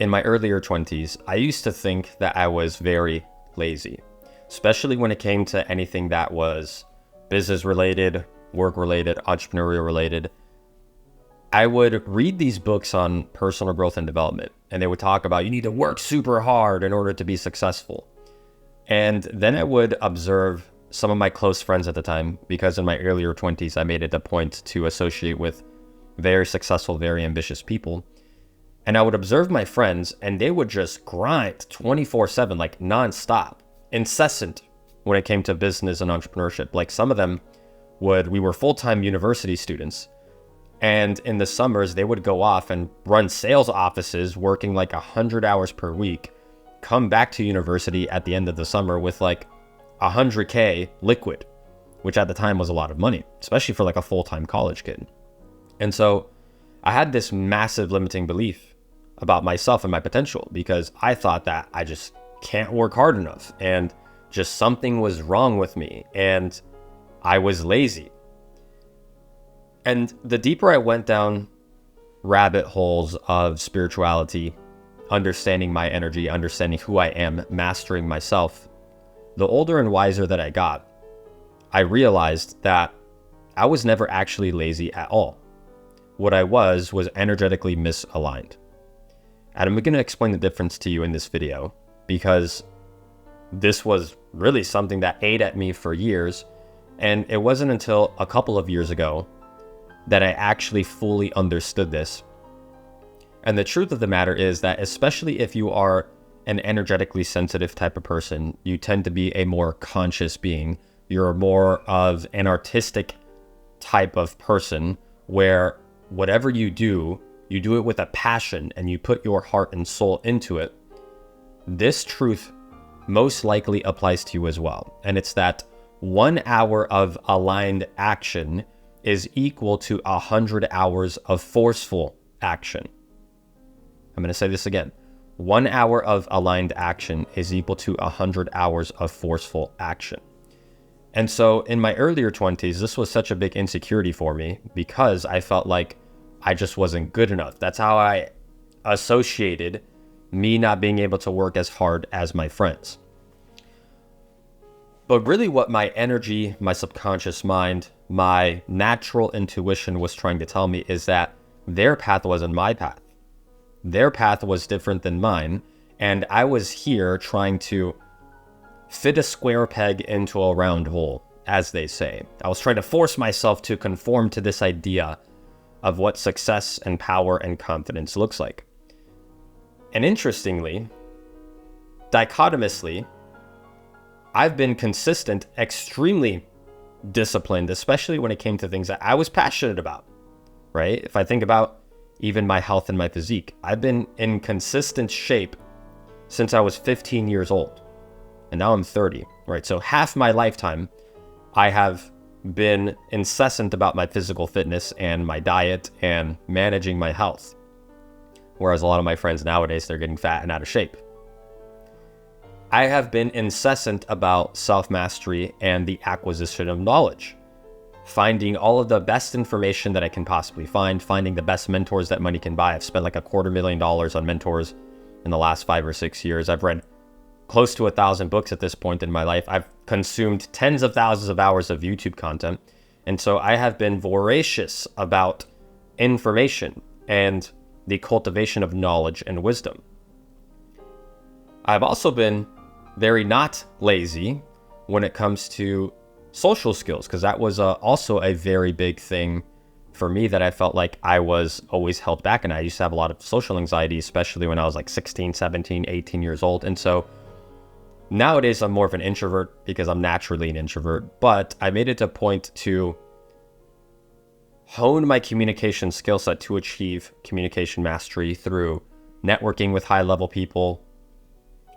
In my earlier 20s, I used to think that I was very lazy, especially when it came to anything that was business related, work related, entrepreneurial related. I would read these books on personal growth and development, and they would talk about you need to work super hard in order to be successful. And then I would observe some of my close friends at the time, because in my earlier 20s, I made it a point to associate with very successful, very ambitious people. And I would observe my friends, and they would just grind 24/7, like nonstop, incessant when it came to business and entrepreneurship. Like some of them we were full-time university students. And in the summers, they would go off and run sales offices working like 100 hours per week, come back to university at the end of the summer with like 100K liquid, which at the time was a lot of money, especially for like a full-time college kid. And so I had this massive limiting belief about myself and my potential, because I thought that I just can't work hard enough and just something was wrong with me and I was lazy. And the deeper I went down rabbit holes of spirituality, understanding my energy, understanding who I am, mastering myself, the older and wiser that I got, I realized that I was never actually lazy at all. What I was energetically misaligned. And I'm going to explain the difference to you in this video, because this was really something that ate at me for years. And it wasn't until a couple of years ago that I actually fully understood this. And the truth of the matter is that, especially if you are an energetically sensitive type of person, you tend to be a more conscious being. You're more of an artistic type of person where whatever you do it with a passion and you put your heart and soul into it. This truth most likely applies to you as well. And it's that 1 hour of aligned action is equal to 100 hours of forceful action. I'm going to say this again. 1 hour of aligned action is equal to 100 hours of forceful action. And so in my earlier 20s, this was such a big insecurity for me, because I felt like I just wasn't good enough. That's how I associated me not being able to work as hard as my friends. But really what my energy, my subconscious mind, my natural intuition was trying to tell me is that their path wasn't my path. Their path was different than mine. And I was here trying to fit a square peg into a round hole, as they say. I was trying to force myself to conform to this idea of what success and power and confidence looks like. And interestingly, dichotomously, I've been consistent, extremely disciplined, especially when it came to things that I was passionate about, right? If I think about even my health and my physique, I've been in consistent shape since I was 15 years old, and now I'm 30, right? So half my lifetime, I have been incessant about my physical fitness and my diet and managing my health. Whereas a lot of my friends nowadays, they're getting fat and out of shape. I have been incessant about self-mastery and the acquisition of knowledge, finding all of the best information that I can possibly find, finding the best mentors that money can buy. I've spent like $250,000 on mentors in the last 5 or 6 years. I've read close to 1,000 books at this point in my life. I've consumed tens of thousands of hours of YouTube content. And so I have been voracious about information and the cultivation of knowledge and wisdom. I've also been very not lazy when it comes to social skills, because that was also a very big thing for me that I felt like I was always held back. And I used to have a lot of social anxiety, especially when I was like 16, 17, 18 years old. And so nowadays, I'm more of an introvert because I'm naturally an introvert, but I made it a point to hone my communication skill set to achieve communication mastery through networking with high-level people,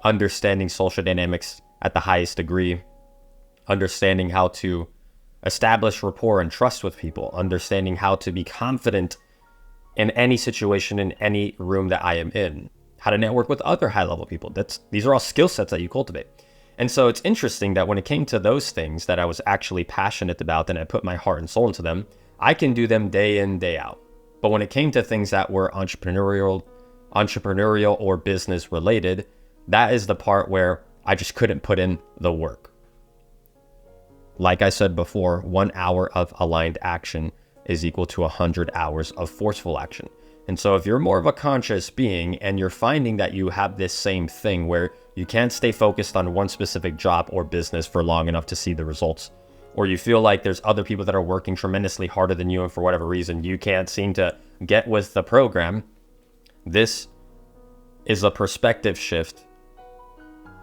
understanding social dynamics at the highest degree, understanding how to establish rapport and trust with people, understanding how to be confident in any situation, in any room that I am in, how to network with other high-level people. These are all skill sets that you cultivate. And so it's interesting that when it came to those things that I was actually passionate about and I put my heart and soul into them, I can do them day in, day out. But when it came to things that were entrepreneurial, entrepreneurial or business related, that is the part where I just couldn't put in the work. Like I said before, 1 hour of aligned action is equal to 100 hours of forceful action. And so if you're more of a conscious being and you're finding that you have this same thing where you can't stay focused on one specific job or business for long enough to see the results, or you feel like there's other people that are working tremendously harder than you and for whatever reason you can't seem to get with the program, this is a perspective shift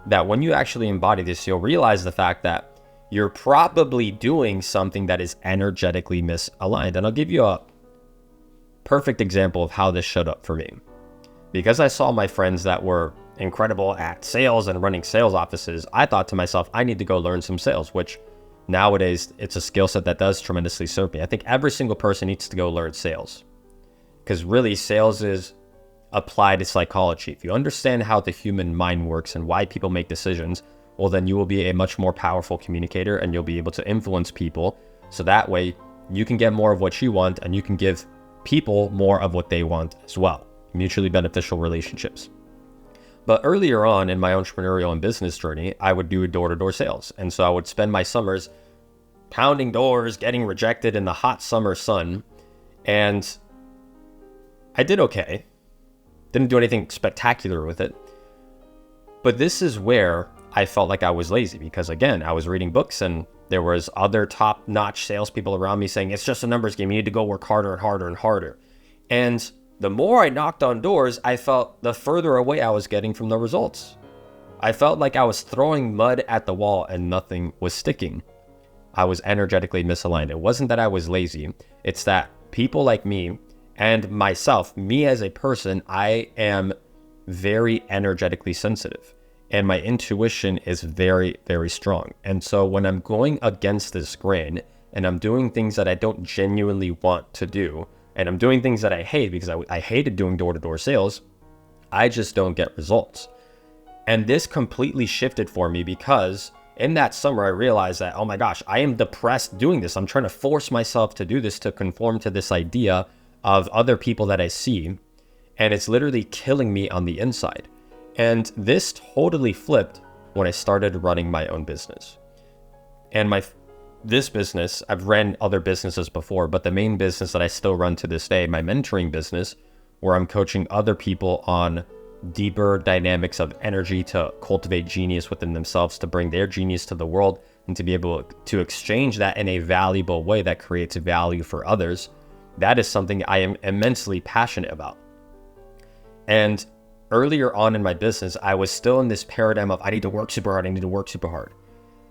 that when you actually embody this, you'll realize the fact that you're probably doing something that is energetically misaligned. And I'll give you a perfect example of how this showed up for me. Because I saw my friends that were incredible at sales and running sales offices, I thought to myself, I need to go learn some sales, which nowadays it's a skill set that does tremendously serve me. I think every single person needs to go learn sales, because really sales is applied psychology. If you understand how the human mind works and why people make decisions, well, then you will be a much more powerful communicator and you'll be able to influence people. So that way you can get more of what you want and you can give people more of what they want as well. Mutually beneficial relationships. But earlier on in my entrepreneurial and business journey, I would do door-to-door sales. And so I would spend my summers pounding doors, getting rejected in the hot summer sun. And I did okay. Didn't do anything spectacular with it. But this is where I felt like I was lazy, because again, I was reading books and there was other top-notch salespeople around me saying, it's just a numbers game. You need to go work harder and harder and harder. And the more I knocked on doors, I felt the further away I was getting from the results. I felt like I was throwing mud at the wall and nothing was sticking. I was energetically misaligned. It wasn't that I was lazy. It's that people like me and myself, me as a person, I am very energetically sensitive. And my intuition is very, very strong. And so when I'm going against this grain and I'm doing things that I don't genuinely want to do, and I'm doing things that I hate because I hated doing door-to-door sales, I just don't get results. And this completely shifted for me because in that summer, I realized that, oh my gosh, I am depressed doing this. I'm trying to force myself to do this to conform to this idea of other people that I see. And it's literally killing me on the inside. And this totally flipped when I started running my own business. And this business, I've ran other businesses before, but the main business that I still run to this day, my mentoring business, where I'm coaching other people on deeper dynamics of energy to cultivate genius within themselves, to bring their genius to the world, and to be able to exchange that in a valuable way that creates value for others. That is something I am immensely passionate about. And earlier on in my business, I was still in this paradigm of I need to work super hard, I need to work super hard.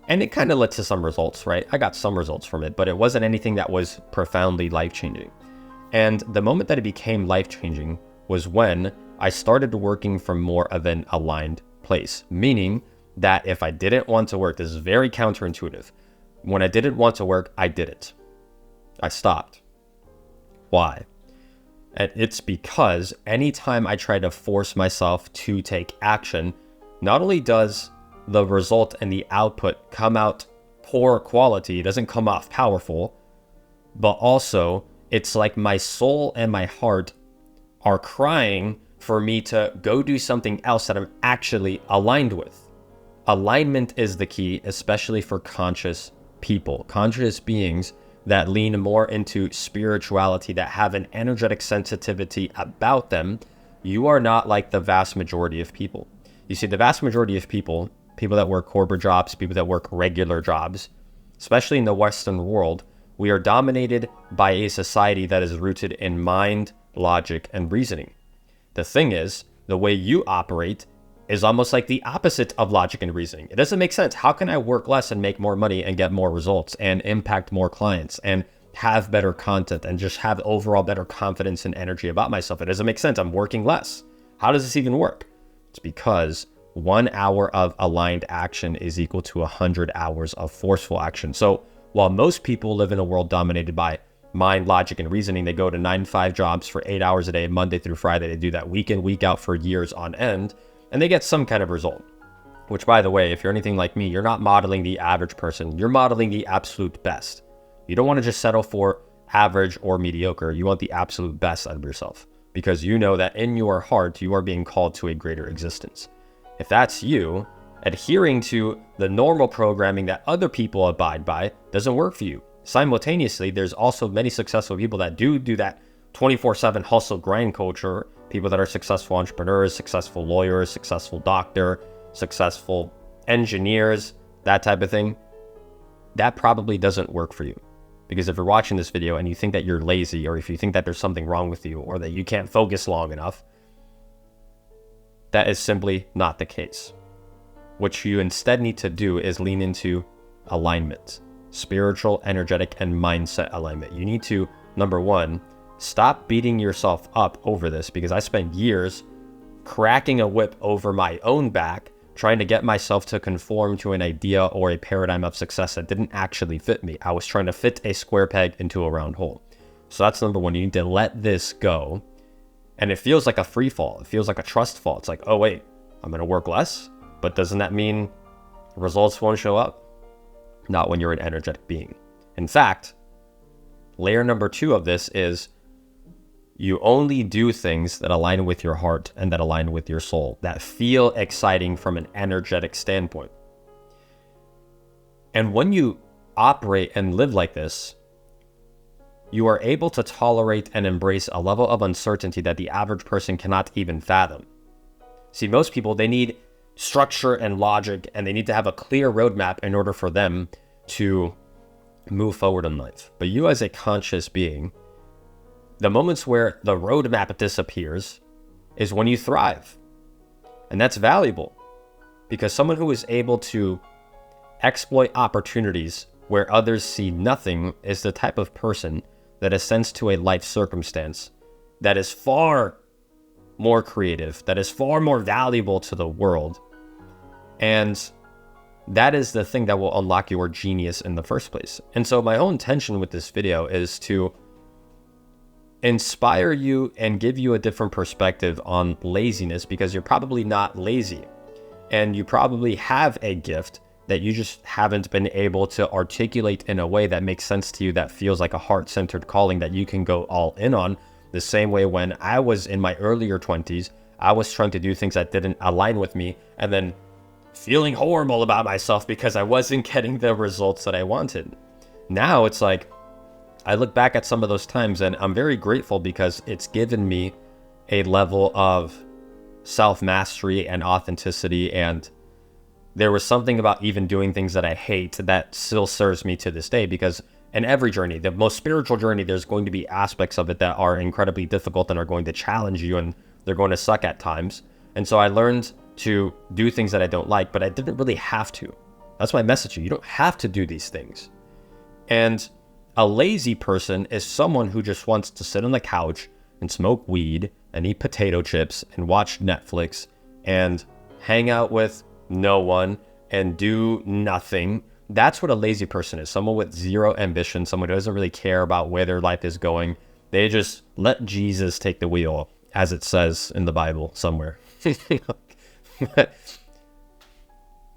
And it kind of led to some results, right? I got some results from it, but it wasn't anything that was profoundly life-changing. And the moment that it became life-changing was when I started working from more of an aligned place, meaning that if I didn't want to work, this is very counterintuitive. When I didn't want to work, I didn't. I stopped. Why? And it's because anytime I try to force myself to take action, not only does the result and the output come out poor quality, it doesn't come off powerful, but also it's like my soul and my heart are crying for me to go do something else that I'm actually aligned with. Alignment is the key, especially for conscious people, conscious beings that lean more into spirituality, that have an energetic sensitivity about them. You are not like the vast majority of people. You see, the vast majority of people that work corporate jobs, people that work regular jobs, especially in the Western world, we are dominated by a society that is rooted in mind, logic, and reasoning. The thing is, the way you operate is almost like the opposite of logic and reasoning. It doesn't make sense. How can I work less and make more money and get more results and impact more clients and have better content and just have overall better confidence and energy about myself? It doesn't make sense. I'm working less. How does this even work? It's because 1 hour of aligned action is equal to 100 hours of forceful action. So while most people live in a world dominated by mind, logic, and reasoning, they go to 9-to-5 jobs for 8 hours a day, Monday through Friday. They do that week in, week out for years on end, and they get some kind of result. Which, by the way, if you're anything like me, you're not modeling the average person. You're modeling the absolute best. You don't want to just settle for average or mediocre. You want the absolute best out of yourself. because you know that in your heart, you are being called to a greater existence. If that's you, adhering to the normal programming that other people abide by doesn't work for you. Simultaneously, there's also many successful people that do that 24/7 hustle grind culture, people that are successful entrepreneurs, successful lawyers, successful doctor, successful engineers, that type of thing. That probably doesn't work for you. Because if you're watching this video and you think that you're lazy, or if you think that there's something wrong with you, or that you can't focus long enough, that is simply not the case. What you instead need to do is lean into alignment, spiritual, energetic, and mindset alignment. You need to, number one, stop beating yourself up over this, because I spent years cracking a whip over my own back, trying to get myself to conform to an idea or a paradigm of success that didn't actually fit me. I was trying to fit a square peg into a round hole. So that's number one. You need to let this go. And it feels like a free fall. It feels like a trust fall. It's like, oh wait, I'm going to work less, but doesn't that mean results won't show up? Not when you're an energetic being. In fact, layer number two of this is you only do things that align with your heart and that align with your soul, that feel exciting from an energetic standpoint. And when you operate and live like this, you are able to tolerate and embrace a level of uncertainty that the average person cannot even fathom. See, most people, they need structure and logic, and they need to have a clear roadmap in order for them to move forward in life. But you as a conscious being, the moments where the roadmap disappears is when you thrive. And that's valuable, because someone who is able to exploit opportunities where others see nothing is the type of person that ascends to a life circumstance that is far more creative, that is far more valuable to the world. And that is the thing that will unlock your genius in the first place. And so my whole intention with this video is to inspire you and give you a different perspective on laziness, because you're probably not lazy, and you probably have a gift that you just haven't been able to articulate in a way that makes sense to you, that feels like a heart-centered calling that you can go all in on. The same way when I was in my earlier 20s, I was trying to do things that didn't align with me, and then feeling horrible about myself because I wasn't getting the results that I wanted. Now it's like, I look back at some of those times and I'm very grateful, because it's given me a level of self-mastery and authenticity. And there was something about even doing things that I hate that still serves me to this day, because in every journey, the most spiritual journey, there's going to be aspects of it that are incredibly difficult and are going to challenge you, and they're going to suck at times. And so I learned to do things that I don't like, but I didn't really have to. That's my message to you. You don't have to do these things. And a lazy person is someone who just wants to sit on the couch and smoke weed and eat potato chips and watch Netflix and hang out with no one and do nothing. That's what a lazy person is. Someone with zero ambition, someone who doesn't really care about where their life is going. They just let Jesus take the wheel, as it says in the Bible somewhere.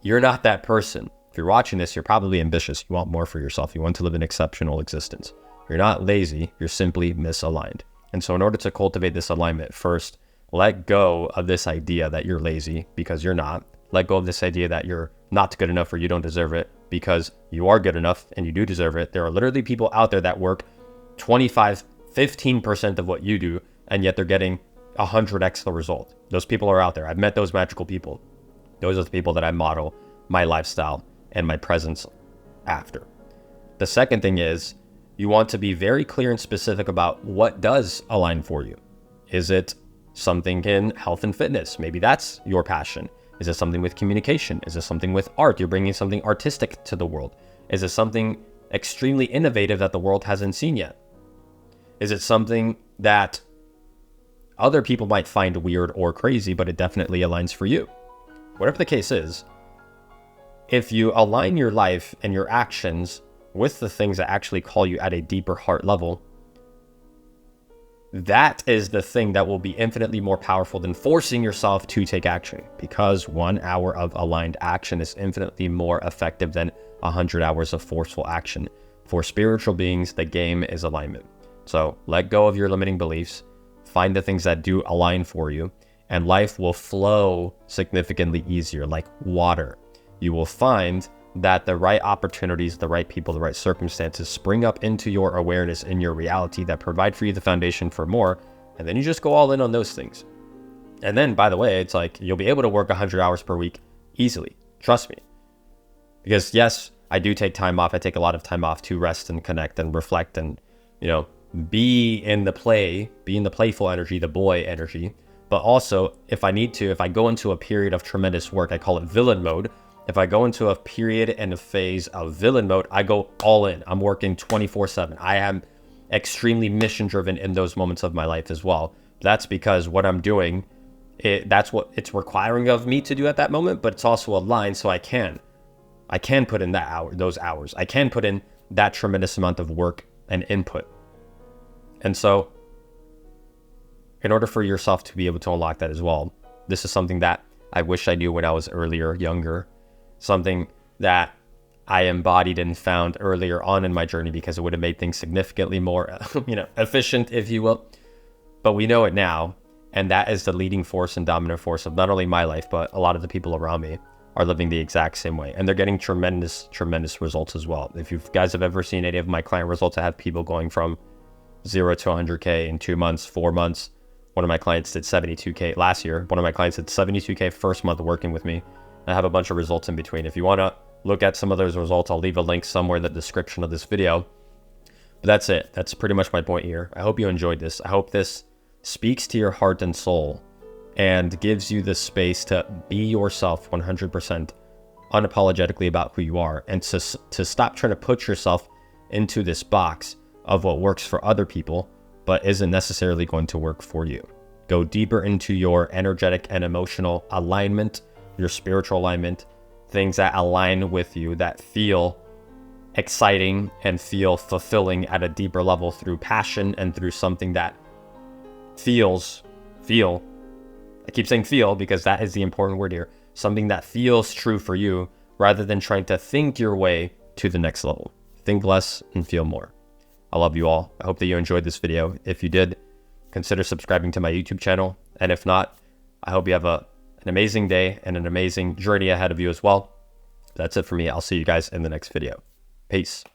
You're not that person. If you're watching this, you're probably ambitious. You want more for yourself. You want to live an exceptional existence. You're not lazy. You're simply misaligned. And so in order to cultivate this alignment, first, let go of this idea that you're lazy, because you're not. Let go of this idea that you're not good enough or you don't deserve it, because you are good enough and you do deserve it. There are literally people out there that work 25, 15% of what you do, and yet they're getting 100x the result. Those people are out there. I've met those magical people. Those are the people that I model my lifestyle and my presence after. The second thing is, you want to be very clear and specific about what does align for you. Is it something in health and fitness? Maybe that's your passion. Is it something with communication? Is it something with art? You're bringing something artistic to the world. Is it something extremely innovative that the world hasn't seen yet? Is it something that other people might find weird or crazy, but it definitely aligns for you? Whatever the case is, if you align your life and your actions with the things that actually call you at a deeper heart level, that is the thing that will be infinitely more powerful than forcing yourself to take action, because 1 hour of aligned action is infinitely more effective than 100 hours of forceful action. For spiritual beings, the game is alignment. So let go of your limiting beliefs, find the things that do align for you, and life will flow significantly easier, like water. You will find that the right opportunities, the right people, the right circumstances spring up into your awareness, in your reality, that provide for you the foundation for more. And then you just go all in on those things. And then, by the way, it's like you'll be able to work 100 hours per week easily. Trust me. Because yes, I do take time off. I take a lot of time off to rest and connect and reflect and, be in the playful energy, the boy energy. But also, if I need to, if I go into a period of tremendous work, I call it villain mode. If I go into a period and a phase of villain mode, I go all in. I'm working 24/7. I am extremely mission driven in those moments of my life as well. That's because what I'm doing, that's what it's requiring of me to do at that moment, but it's also aligned, so I can put in those hours. I can put in that tremendous amount of work and input. And so in order for yourself to be able to unlock that as well, this is something that I wish I knew when I was younger, something that I embodied and found earlier on in my journey, because it would have made things significantly more, efficient, if you will. But we know it now. And that is the leading force and dominant force of not only my life, but a lot of the people around me are living the exact same way. And they're getting tremendous, tremendous results as well. If you guys have ever seen any of my client results, I have people going from 0 to 100K in 2 months, 4 months. One of my clients did 72K last year. One of my clients did 72K first month working with me. I have a bunch of results in between. If you want to look at some of those results, I'll leave a link somewhere in the description of this video. But that's it. That's pretty much my point here. I hope you enjoyed this. I hope this speaks to your heart and soul and gives you the space to be yourself 100% unapologetically about who you are, and to stop trying to put yourself into this box of what works for other people but isn't necessarily going to work for you. Go deeper into your energetic and emotional alignment, your spiritual alignment, things that align with you, that feel exciting and feel fulfilling at a deeper level through passion and through something that I keep saying feel because that is the important word here, something that feels true for you, rather than trying to think your way to the next level. Think less and feel more. I love you all. I hope that you enjoyed this video. If you did, consider subscribing to my YouTube channel. And if not, I hope you have an amazing day and an amazing journey ahead of you as well. That's it for me. I'll see you guys in the next video. Peace.